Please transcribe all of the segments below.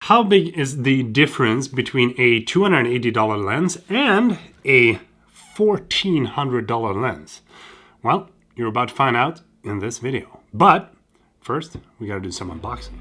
How big is the difference between a $280 lens and a $1,400 lens? Well, you're about to find out in this video. But first, we gotta do some unboxing.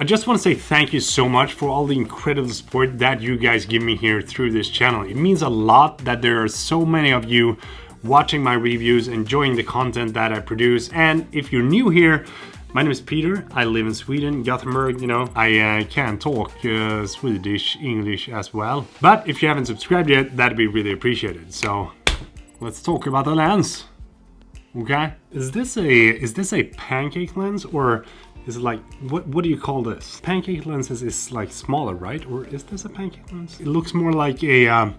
I just want to say thank you so much for all the incredible support that you guys give me here through this channel. It means a lot that there are so many of you watching my reviews, enjoying the content that I produce. And if you're new here, my name is Peter. I live in Sweden, Gothenburg, you know. I can talk Swedish, English as well. But if you haven't subscribed yet, that'd be really appreciated. So let's talk about the lens. Okay? Is this a pancake lens, or is it like, what do you call this? Pancake lenses is like smaller, right? Or is this a pancake lens? It looks more like a,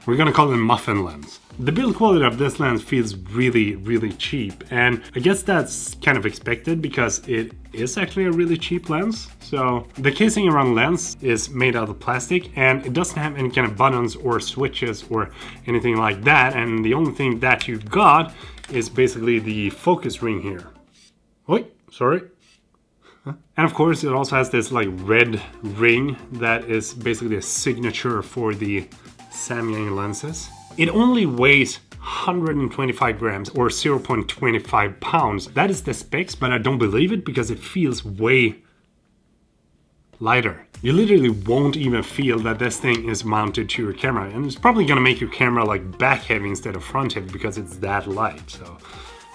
we're gonna call it a muffin lens. The build quality of this lens feels really, really cheap. And I guess that's kind of expected because it is actually a really cheap lens. So the casing around the lens is made out of plastic and it doesn't have any kind of buttons or switches or anything like that. And the only thing that you got is basically the focus ring here. Oi, sorry. And of course it also has this like red ring that is basically a signature for the Samyang lenses. It only weighs 125 grams or 0.25 pounds. That is the specs, but I don't believe it because it feels way lighter. You literally won't even feel that this thing is mounted to your camera, and it's probably gonna make your camera like back heavy instead of front heavy because it's that light. So.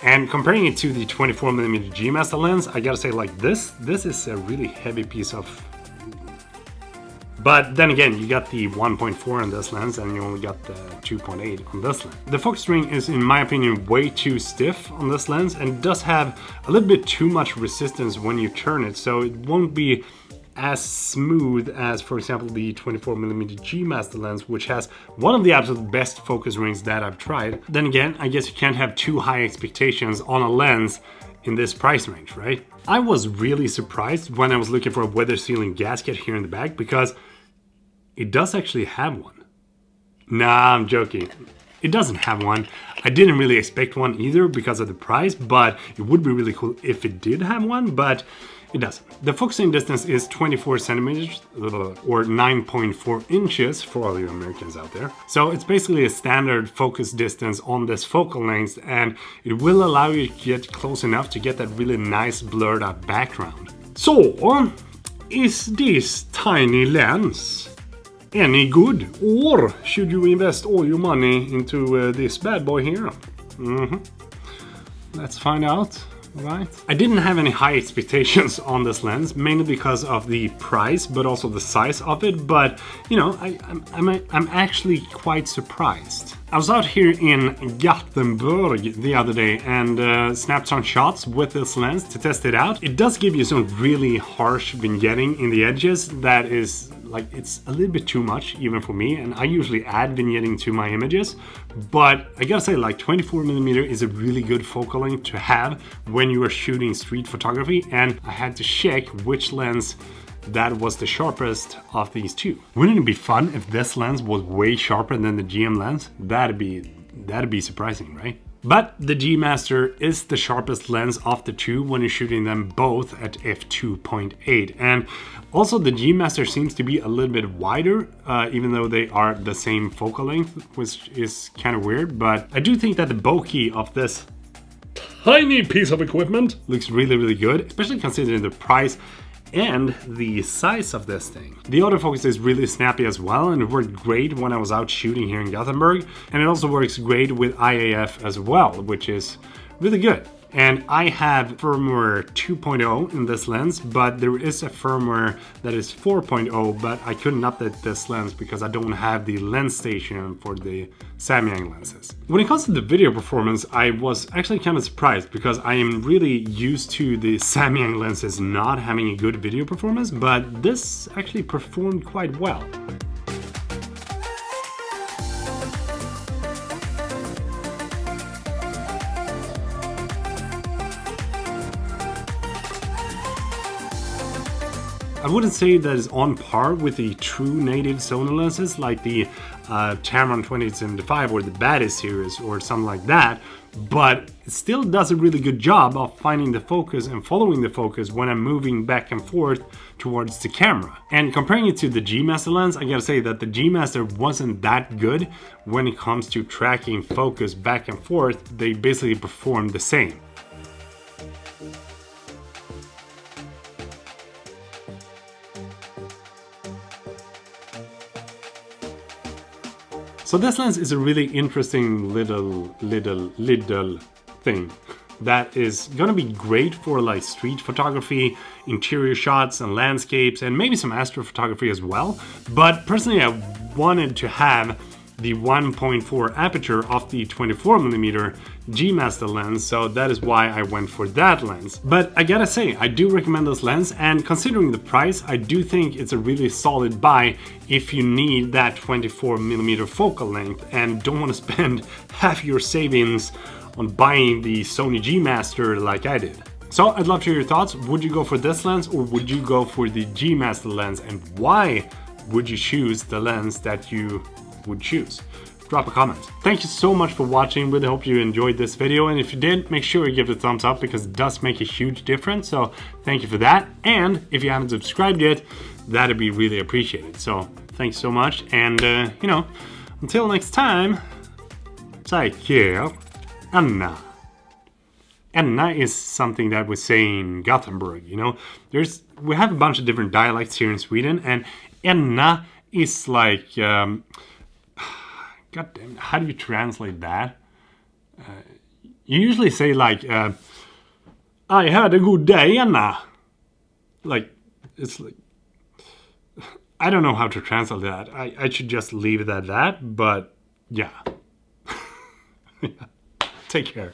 And comparing it to the 24mm G Master lens, I gotta say, like this is a really heavy piece of. But then again, you got the 1.4 on this lens and you only got the 2.8 on this lens. The focus ring is, in my opinion, way too stiff on this lens and does have a little bit too much resistance when you turn it, so it won't be as smooth as, for example, the 24mm G Master lens, which has one of the absolute best focus rings that I've tried. Then again, I guess you can't have too high expectations on a lens in this price range, right? I was really surprised when I was looking for a weather sealing gasket here in the back because it does actually have one. Nah, I'm joking. It doesn't have one. I didn't really expect one either because of the price, but it would be really cool if it did have one, but it doesn't. The focusing distance is 24 centimeters or 9.4 inches for all you Americans out there. So it's basically a standard focus distance on this focal length, and it will allow you to get close enough to get that really nice blurred out background. So, is this tiny lens any good, or should you invest all your money into this bad boy here? Let's find out. Right. I didn't have any high expectations on this lens, mainly because of the price, but also the size of it. But you know, I'm actually quite surprised. I was out here in Gothenburg the other day and snapped some shots with this lens to test it out. It does give you some really harsh vignetting in the edges that is like, it's a little bit too much even for me, and I usually add vignetting to my images, but I gotta say, like, 24mm is a really good focal length to have when you are shooting street photography, and I had to check which lens that was the sharpest of these two. Wouldn't it be fun if this lens was way sharper than the GM lens? That'd be surprising, right? But the G Master is the sharpest lens of the two when you're shooting them both at f2.8. And also the G Master seems to be a little bit wider, even though they are the same focal length, which is kind of weird. But I do think that the bokeh of this tiny piece of equipment looks really, really good, especially considering the price and the size of this thing. The autofocus is really snappy as well, and it worked great when I was out shooting here in Gothenburg, and it also works great with IAF as well, which is really good. And I have firmware 2.0 in this lens, but there is a firmware that is 4.0, but I couldn't update this lens because I don't have the lens station for the Samyang lenses. When it comes to the video performance, I was actually kind of surprised because I am really used to the Samyang lenses not having a good video performance, but this actually performed quite well. I wouldn't say that it's on par with the true native Sony lenses like the Tamron 2075 or the Baddest series or something like that, but it still does a really good job of finding the focus and following the focus when I'm moving back and forth towards the camera. And comparing it to the G Master lens, I gotta say that the G Master wasn't that good when it comes to tracking focus back and forth. They basically perform the same. So this lens is a really interesting little thing that is gonna be great for like street photography, interior shots and landscapes, and maybe some astrophotography as well. But personally, I wanted to have the 1.4 aperture of the 24mm G Master lens, so that is why I went for that lens. But I gotta say, I do recommend this lens, and considering the price, I do think it's a really solid buy if you need that 24mm focal length and don't want to spend half your savings on buying the Sony G Master like I did. So I'd love to hear your thoughts. Would you go for this lens or would you go for the G Master lens, and why would you choose the lens that you would choose? Drop a comment. Thank you so much for watching. Really hope you enjoyed this video, and if you did, make sure you give it a thumbs up because it does make a huge difference, so thank you for that. And if you haven't subscribed yet, that'd be really appreciated. So thanks so much, and you know, until next time, take care. Anna. Anna is something that we say in Gothenburg, you know. We have a bunch of different dialects here in Sweden, and Anna is like God damn, how do you translate that? You usually say like, I had a good day, Anna. Like, it's like, I don't know how to translate that. I should just leave it at that, but yeah. Take care.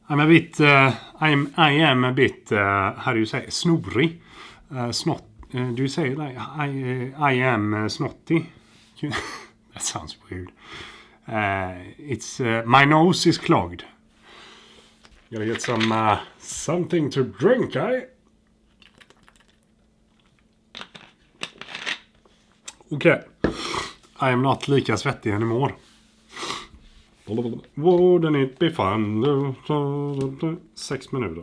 I am a bit, how do you say, snorig, snot. Do you say like I am snotty? That sounds weird. It's my nose is clogged. Gotta get some something to drink, eh? Okay. I am not lika svettig anymore. Wouldn't it be fun? 6 minuter.